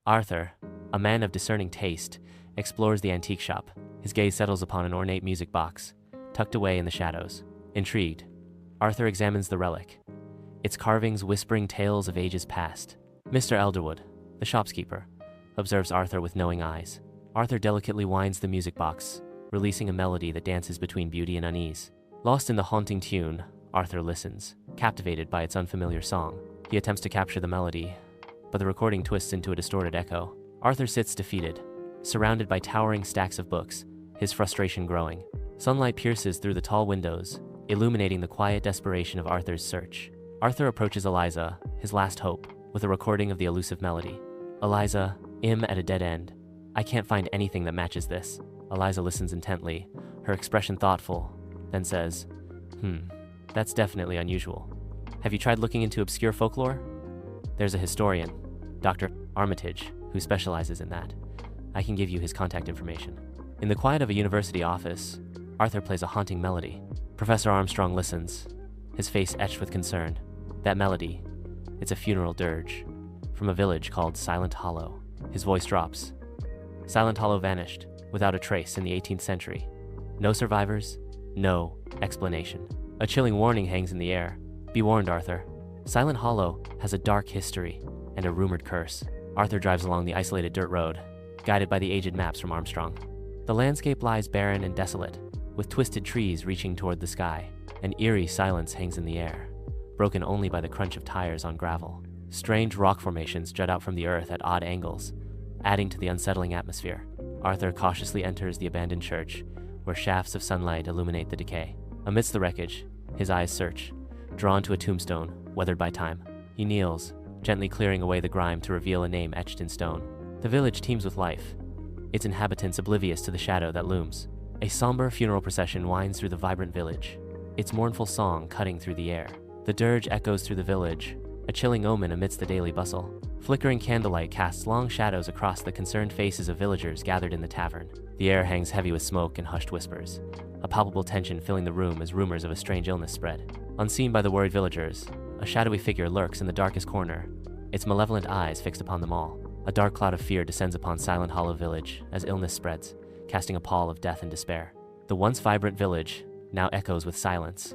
Arthur, a man of discerning taste, explores the antique shop. His gaze settles upon an ornate music box, tucked away in the shadows. Intrigued, Arthur examines the relic, its carvings whispering tales of ages past. Mr. Elderwood, the shopkeeper, observes Arthur with knowing eyes. Arthur delicately winds the music box, releasing a melody that dances between beauty and unease. Lost in the haunting tune, Arthur listens, captivated by its unfamiliar song. He attempts to capture the melody, but the recording twists into a distorted echo. Arthur sits defeated, surrounded by towering stacks of books, his frustration growing. Sunlight pierces through the tall windows, illuminating the quiet desperation of Arthur's search. Arthur approaches Eliza, his last hope, with a recording of the elusive melody. Eliza, I'm at a dead end. I can't find anything that matches this. Eliza listens intently, her expression thoughtful, then says, that's definitely unusual. Have you tried looking into obscure folklore? There's a historian, Dr. Armitage, who specializes in that. I can give you his contact information. In the quiet of a university office, Arthur plays a haunting melody. Professor Armstrong listens, his face etched with concern. That melody, it's a funeral dirge from a village called Silent Hollow. His voice drops. Silent Hollow vanished, without a trace, in the 18th century. No survivors, no explanation. A chilling warning hangs in the air. Be warned, Arthur. Silent Hollow has a dark history and a rumored curse. Arthur drives along the isolated dirt road, guided by the aged maps from Armstrong. The landscape lies barren and desolate, with twisted trees reaching toward the sky. An eerie silence hangs in the air, broken only by the crunch of tires on gravel. Strange rock formations jut out from the earth at odd angles, adding to the unsettling atmosphere. Arthur cautiously enters the abandoned church, where shafts of sunlight illuminate the decay. Amidst the wreckage, his eyes search, drawn to a tombstone, weathered by time. He kneels, gently clearing away the grime to reveal a name etched in stone. The village teems with life, its inhabitants oblivious to the shadow that looms. A somber funeral procession winds through the vibrant village, its mournful song cutting through the air. The dirge echoes through the village, a chilling omen amidst the daily bustle. Flickering candlelight casts long shadows across the concerned faces of villagers gathered in the tavern. The air hangs heavy with smoke and hushed whispers, a palpable tension filling the room as rumors of a strange illness spread. Unseen by the worried villagers, a shadowy figure lurks in the darkest corner, its malevolent eyes fixed upon them all. A dark cloud of fear descends upon Silent Hollow Village as illness spreads, casting a pall of death and despair. The once vibrant village now echoes with silence,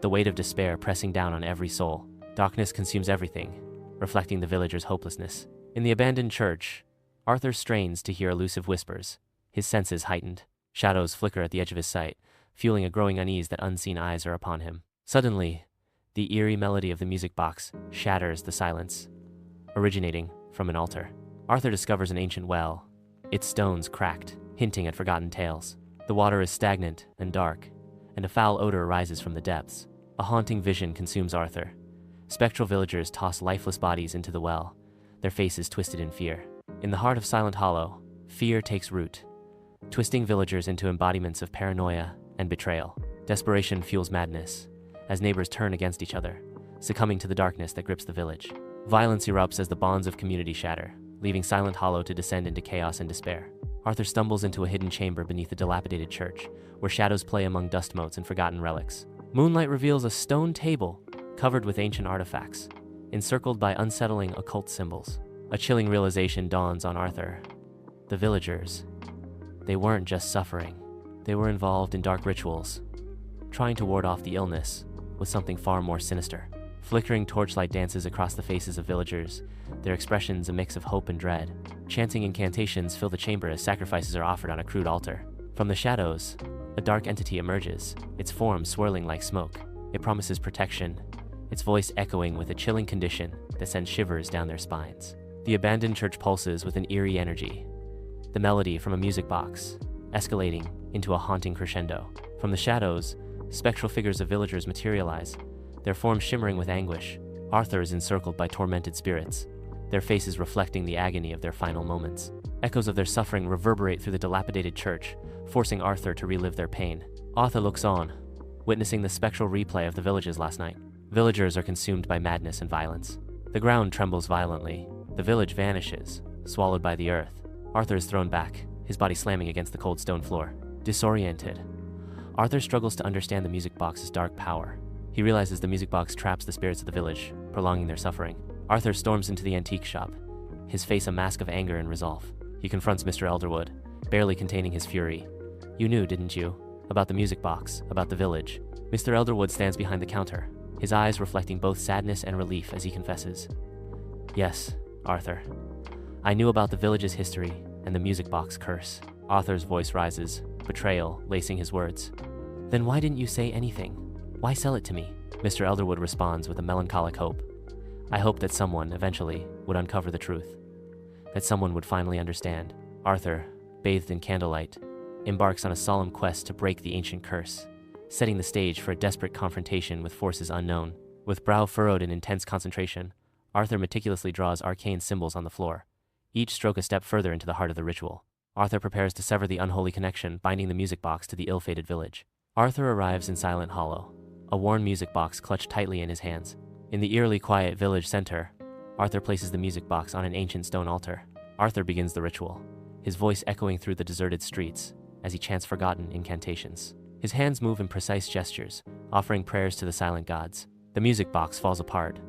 the weight of despair pressing down on every soul. Darkness consumes everything, reflecting the villagers' hopelessness. In the abandoned church, Arthur strains to hear elusive whispers, his senses heightened. Shadows flicker at the edge of his sight, fueling a growing unease that unseen eyes are upon him. Suddenly, the eerie melody of the music box shatters the silence, originating from an altar. Arthur discovers an ancient well, its stones cracked, hinting at forgotten tales. The water is stagnant and dark, and a foul odor rises from the depths. A haunting vision consumes Arthur. Spectral villagers toss lifeless bodies into the well, their faces twisted in fear. In the heart of Silent Hollow, fear takes root, twisting villagers into embodiments of paranoia and betrayal. Desperation fuels madness, as neighbors turn against each other, succumbing to the darkness that grips the village. Violence erupts as the bonds of community shatter, leaving Silent Hollow to descend into chaos and despair. Arthur stumbles into a hidden chamber beneath a dilapidated church, where shadows play among dust motes and forgotten relics. Moonlight reveals a stone table covered with ancient artifacts, encircled by unsettling occult symbols. A chilling realization dawns on Arthur. The villagers, they weren't just suffering. They were involved in dark rituals, trying to ward off the illness with something far more sinister. Flickering torchlight dances across the faces of villagers, their expressions a mix of hope and dread. Chanting incantations fill the chamber as sacrifices are offered on a crude altar. From the shadows, a dark entity emerges, its form swirling like smoke. It promises protection, its voice echoing with a chilling condition that sends shivers down their spines. The abandoned church pulses with an eerie energy, the melody from a music box, escalating into a haunting crescendo. From the shadows, spectral figures of villagers materialize, their forms shimmering with anguish. Arthur is encircled by tormented spirits, their faces reflecting the agony of their final moments. Echoes of their suffering reverberate through the dilapidated church, forcing Arthur to relive their pain. Arthur looks on, witnessing the spectral replay of the villages last night. Villagers are consumed by madness and violence. The ground trembles violently. The village vanishes, swallowed by the earth. Arthur is thrown back, his body slamming against the cold stone floor. Disoriented, Arthur struggles to understand the music box's dark power. He realizes the music box traps the spirits of the village, prolonging their suffering. Arthur storms into the antique shop, his face a mask of anger and resolve. He confronts Mr. Elderwood, barely containing his fury. "You knew, didn't you? About the music box, about the village." Mr. Elderwood stands behind the counter, his eyes reflecting both sadness and relief as he confesses. "Yes, Arthur. I knew about the village's history and the music box curse." Arthur's voice rises, betrayal lacing his words. "Then why didn't you say anything? Why sell it to me?" Mr. Elderwood responds with a melancholic hope. "I hoped that someone, eventually, would uncover the truth. That someone would finally understand." Arthur, bathed in candlelight, embarks on a solemn quest to break the ancient curse, setting the stage for a desperate confrontation with forces unknown. With brow furrowed in intense concentration, Arthur meticulously draws arcane symbols on the floor, each stroke a step further into the heart of the ritual. Arthur prepares to sever the unholy connection binding the music box to the ill-fated village. Arthur arrives in Silent Hollow, a worn music box clutched tightly in his hands. In the eerily quiet village center, Arthur places the music box on an ancient stone altar. Arthur begins the ritual, his voice echoing through the deserted streets as he chants forgotten incantations. His hands move in precise gestures, offering prayers to the silent gods. The music box falls apart,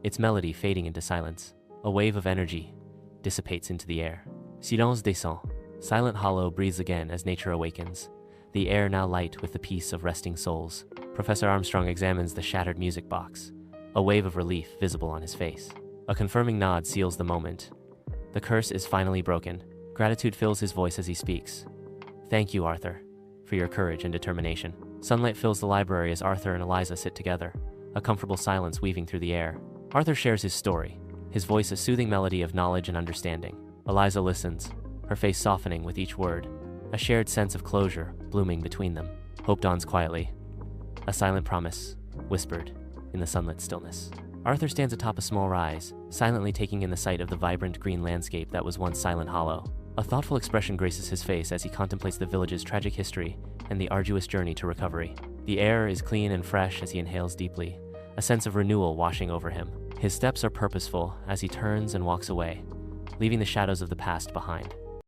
its melody fading into silence. A wave of energy dissipates into the air. Silence descend. Silent Hollow breathes again as nature awakens, the air now light with the peace of resting souls. Professor Armstrong examines the shattered music box, a wave of relief visible on his face. A confirming nod seals the moment. The curse is finally broken. Gratitude fills his voice as he speaks. "Thank you, Arthur, for your courage and determination." Sunlight fills the library as Arthur and Eliza sit together, a comfortable silence weaving through the air. Arthur shares his story, his voice a soothing melody of knowledge and understanding. Eliza listens, her face softening with each word, a shared sense of closure blooming between them. Hope dawns quietly, a silent promise whispered in the sunlit stillness. Arthur stands atop a small rise, silently taking in the sight of the vibrant green landscape that was once Silent Hollow. A thoughtful expression graces his face as he contemplates the village's tragic history and the arduous journey to recovery. The air is clean and fresh as he inhales deeply, a sense of renewal washing over him. His steps are purposeful as he turns and walks away, leaving the shadows of the past behind.